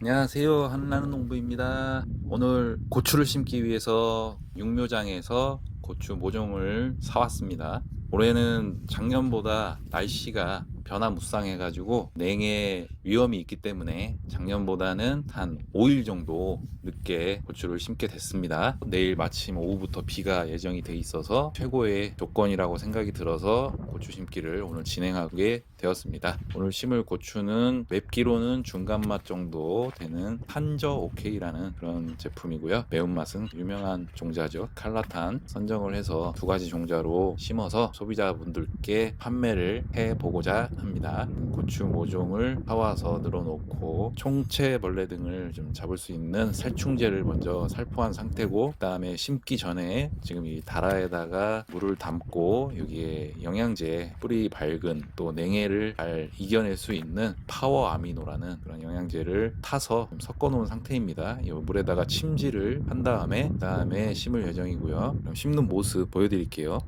안녕하세요. 한나는 농부입니다. 오늘 고추를 심기 위해서 육묘장에서 고추 모종을 사왔습니다. 올해는 작년보다 날씨가 변화무쌍해가지고 냉해 위험이 있기 때문에 작년보다는 한 5일 정도 늦게 고추를 심게 됐습니다. 내일 마침 오후부터 비가 예정이 돼 있어서 최고의 조건이라고 생각이 들어서 고추 심기를 오늘 진행하게 되었습니다. 오늘 심을 고추는 맵기로는 중간맛 정도 되는 한저 오케이라는 그런 제품이고요. 매운맛은 유명한 종자죠. 칼라탄 선정을 해서 두 가지 종자로 심어서 소비자분들께 판매를 해보고자 합니다. 고추 모종을 사와서 늘어놓고 총체벌레 등을 좀 잡을 수 있는 살충제를 먼저 살포한 상태고, 그 다음에 심기 전에 지금 이 다라에다가 물을 담고 여기에 영양제, 뿌리 밝은 또 냉해를 잘 이겨낼 수 있는 파워 아미노라는 그런 영양제를 타서 섞어 놓은 상태입니다. 이 물에다가 침지를 한 다음에 그다음에 심을 예정이고요. 그럼 심는 모습 보여드릴게요.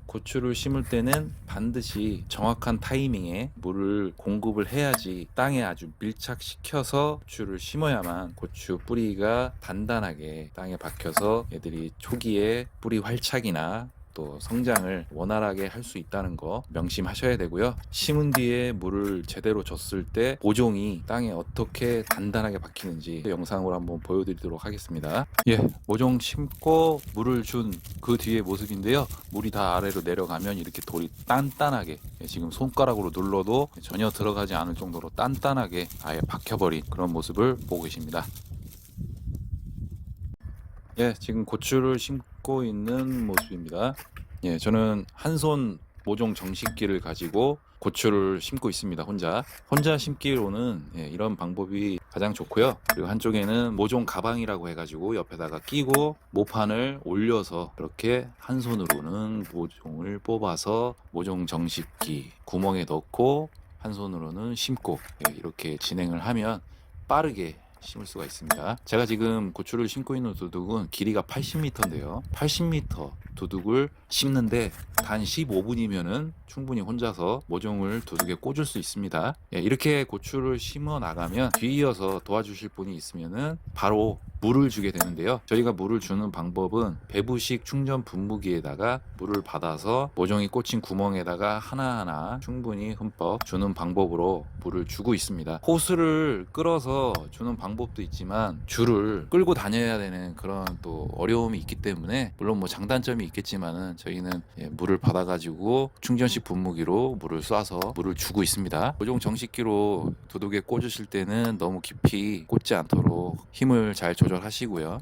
고추를 심을 때는 반드시 정확한 타이밍에 물을 공급을 해야지 땅에 아주 밀착시켜서 고추를 심어야만 고추 뿌리가 단단하게 땅에 박혀서 애들이 초기에 뿌리 활착이나 또 성장을 원활하게 할 수 있다는 거 명심하셔야 되고요. 심은 뒤에 물을 제대로 줬을 때 모종이 땅에 어떻게 단단하게 박히는지 영상으로 한번 보여드리도록 하겠습니다. 모종 심고 물을 준 그 뒤의 모습인데요. 물이 다 아래로 내려가면 이렇게 돌이 단단하게, 지금 손가락으로 눌러도 전혀 들어가지 않을 정도로 단단하게 아예 박혀버린 그런 모습을 보고 계십니다. 지금 고추를 심고 있는 모습입니다. 저는 한 손 모종 정식기를 가지고 고추를 심고 있습니다. 혼자 심기로는 이런 방법이 가장 좋고요. 그리고 한쪽에는 모종 가방이라고 해가지고 옆에다가 끼고 모판을 올려서 그렇게 한 손으로는 모종을 뽑아서 모종 정식기 구멍에 넣고 한 손으로는 심고, 이렇게 진행을 하면 빠르게 심을 수가 있습니다. 제가 지금 고추를 심고 있는 두둑은 길이가 80m인데요. 80m 두둑을 심는데 단 15분이면은 충분히 혼자서 모종을 두둑에 꽂을 수 있습니다. 이렇게 고추를 심어 나가면 뒤이어서 도와주실 분이 있으면은 바로 물을 주게 되는데요. 저희가 물을 주는 방법은 배부식 충전 분무기에다가 물을 받아서 모종이 꽂힌 구멍에다가 하나하나 충분히 흠뻑 주는 방법으로 물을 주고 있습니다. 호스를 끌어서 주는 방법도 있지만 줄을 끌고 다녀야 되는 그런 또 어려움이 있기 때문에, 물론 뭐 장단점이 있겠지만은 저희는 물을 받아가지고 충전식 분무기로 물을 쏴서 물을 주고 있습니다. 모종 정식기로 두둑에 꽂으실 때는 너무 깊이 꽂지 않도록 힘을 잘 조절하시고요.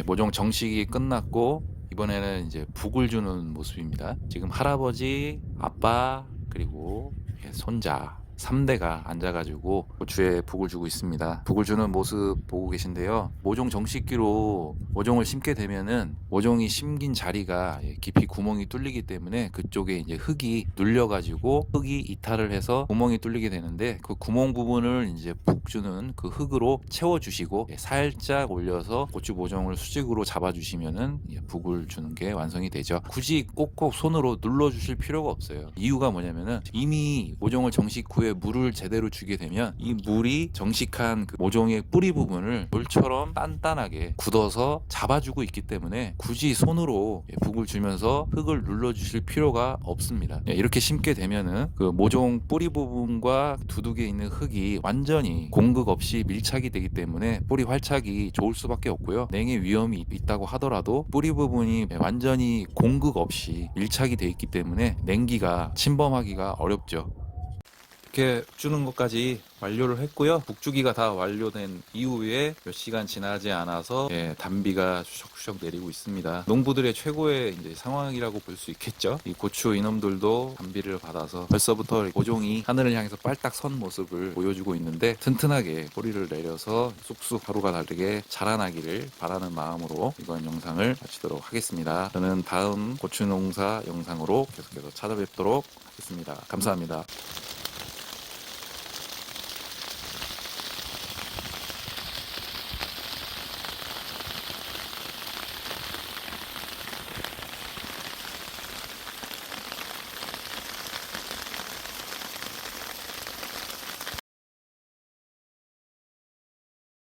모종 정식이 끝났고 이번에는 이제 북을 주는 모습입니다. 지금 할아버지, 아빠, 그리고 손자 3대가 앉아가지고 고추에 북을 주고 있습니다. 북을 주는 모습 보고 계신데요. 모종 정식기로 모종을 심게 되면은 모종이 심긴 자리가 깊이 구멍이 뚫리기 때문에 그쪽에 이제 흙이 눌려가지고 흙이 이탈을 해서 구멍이 뚫리게 되는데, 그 구멍 부분을 이제 북 주는 그 흙으로 채워주시고 살짝 올려서 고추 모종을 수직으로 잡아주시면은 북을 주는 게 완성이 되죠. 굳이 꼭꼭 손으로 눌러주실 필요가 없어요. 이유가 뭐냐면은 이미 모종을 정식 후에 물을 제대로 주게 되면 이 물이 정식한 그 모종의 뿌리 부분을 물처럼 단단하게 굳어서 잡아주고 있기 때문에 굳이 손으로 북을 주면서 흙을 눌러주실 필요가 없습니다. 이렇게 심게 되면은 그 모종 뿌리 부분과 두둑에 있는 흙이 완전히 공극 없이 밀착이 되기 때문에 뿌리 활착이 좋을 수밖에 없고요. 냉해 위험이 있다고 하더라도 뿌리 부분이 완전히 공극 없이 밀착이 되어 있기 때문에 냉기가 침범하기가 어렵죠. 이렇게 주는 것까지 완료를 했고요. 북주기가 다 완료된 이후에 몇 시간 지나지 않아서 단비가 추적추적 내리고 있습니다. 농부들의 최고의 이제 상황이라고 볼 수 있겠죠. 이 고추 이놈들도 단비를 받아서 벌써부터 모종이 하늘을 향해서 빨딱 선 모습을 보여주고 있는데, 튼튼하게 뿌리를 내려서 쑥쑥 하루가 다르게 자라나기를 바라는 마음으로 이번 영상을 마치도록 하겠습니다. 저는 다음 고추 농사 영상으로 계속해서 찾아뵙도록 하겠습니다. 감사합니다.